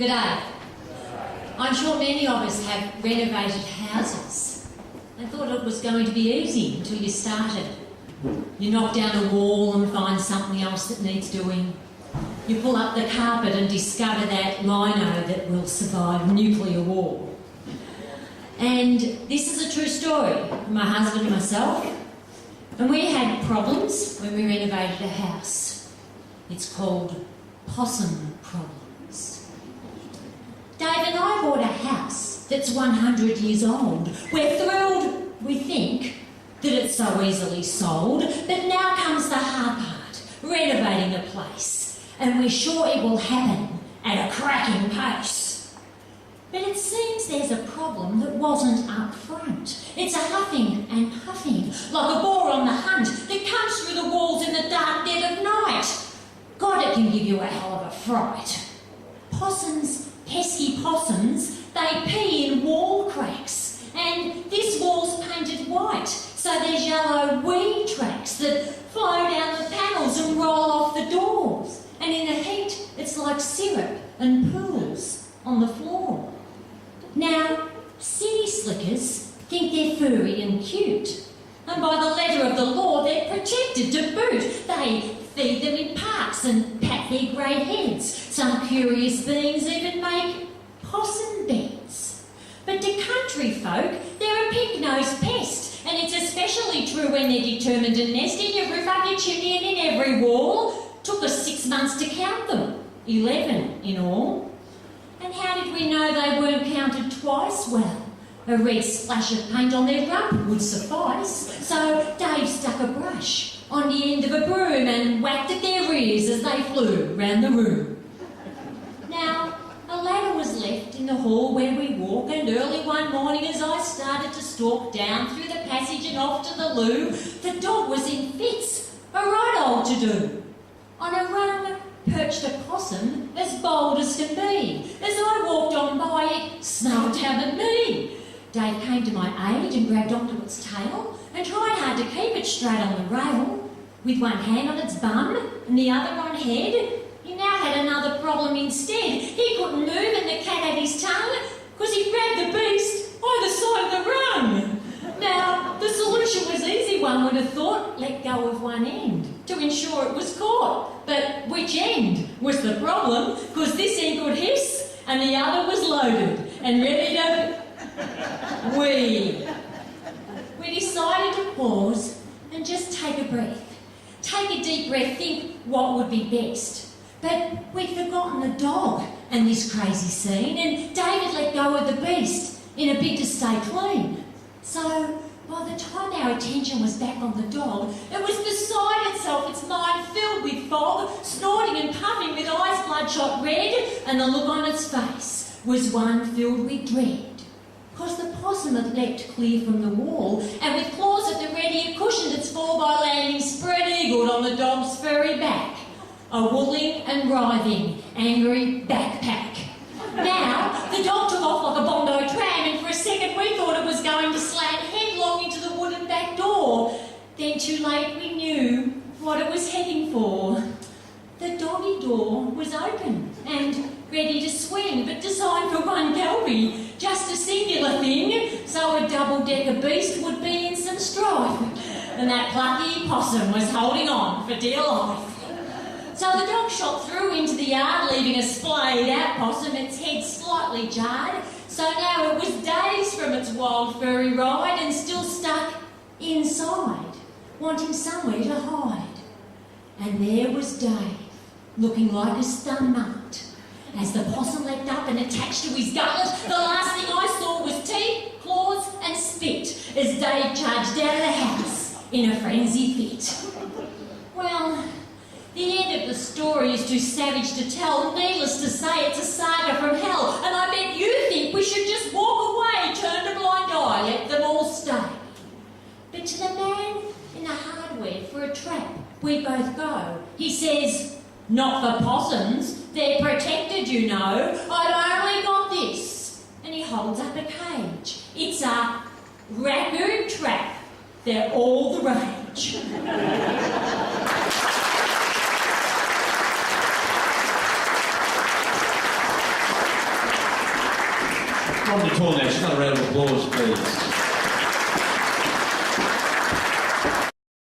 G'day. I'm sure many of us have renovated houses. I thought it was going to be easy until you started. You knock down a wall and find something else that needs doing. You pull up the carpet and discover that lino that will survive nuclear war. And this is a true story from my husband and myself. And we had problems when we renovated a house. It's called Possum Problems. Dave and I bought a house that's 100 years old. We're thrilled, we think, that it's so easily sold, but now comes the hard part, renovating the place. And we're sure it will happen at a cracking pace. But it seems there's a problem that wasn't up front. It's a huffing and puffing, like a boar on the hunt that comes through the walls in the dark dead of night. God, it can give you a hell of a fright. Possums, pesky possums, they pee in wall cracks. And this wall's painted white, so there's yellow wee tracks that flow down the panels and roll off the doors. And in the heat, it's like syrup and pools on the floor. Now, city slickers think they're furry and cute. And by the letter of the law, they're protected to boot. They feed them in parks and pat their grey heads. Some curious beings even make possum beds. But to country folk, they're a pig-nosed pest. And it's especially true when they're determined to nest in your roof, up your chimney and in every wall. Took us 6 months to count them, 11 in all. And how did we know they weren't counted twice? Well, a red splash of paint on their rump would suffice. So Dave stuck a brush on the end of a broom and whacked at their ears as they flew round the room. Now, a ladder was left in the hall where we walk, and early one morning as I started to stalk down through the passage and off to the loo, the dog was in fits, a right old to-do. On a rung perched a possum as bold as can be. As I walked on by, it snarled down at me. Dave came to my aid and grabbed onto its tail and tried hard to keep it straight on the rail. With one hand on its bum and the other on head, he now had another problem instead. He couldn't move and the cat had his tongue because he grabbed the beast either side of the rung. Now, the solution was easy, one would have thought. Let go of one end to ensure it was caught. But which end was the problem? Because this end could hiss and the other was loaded and ready to wee. We decided to pause and just take a breath. Take a deep breath, think what would be best. But we'd forgotten the dog and this crazy scene, and David let go of the beast in a bid to stay clean. So, by the time our attention was back on the dog, it was beside itself, its mind filled with fog, snorting and puffing with eyes bloodshot red, and the look on its face was one filled with dread. Because the possum had leapt clear from the wall, and with claws at the ready it cushioned its fall by landing spread-eagled on the dog's furry back. A woolling and writhing, angry backpack. Now, the dog took off like a Bondo tram, and for a second we thought it was going to slam headlong into the wooden back door. Then too late we knew what it was heading for. The doggy door was open and ready to swing, but designed for one Kelpie, just a singular thing, so a double-decker beast would be in some strife. And that plucky possum was holding on for dear life. So the dog shot through into the yard, leaving a splayed-out possum, its head slightly jarred. So now it was days from its wild furry ride and still stuck inside, wanting somewhere to hide. And there was Dave, looking like a stunned mutt. As the possum leapt up and attached to his gullet, the last thing I saw was teeth, claws and spit as Dave charged out of the house in a frenzy fit. Well, the end of the story is too savage to tell. Needless to say, it's a saga from hell. And I bet you think we should just walk away, turn a blind eye, let them all stay. But to the man in the hardware for a trap, we both go. He says, "Not for possums, they're protected, you know. I've only got this." And he holds up a cage. It's a raccoon trap. They're all the rage. Rhonda Tallnash, another round of applause, please.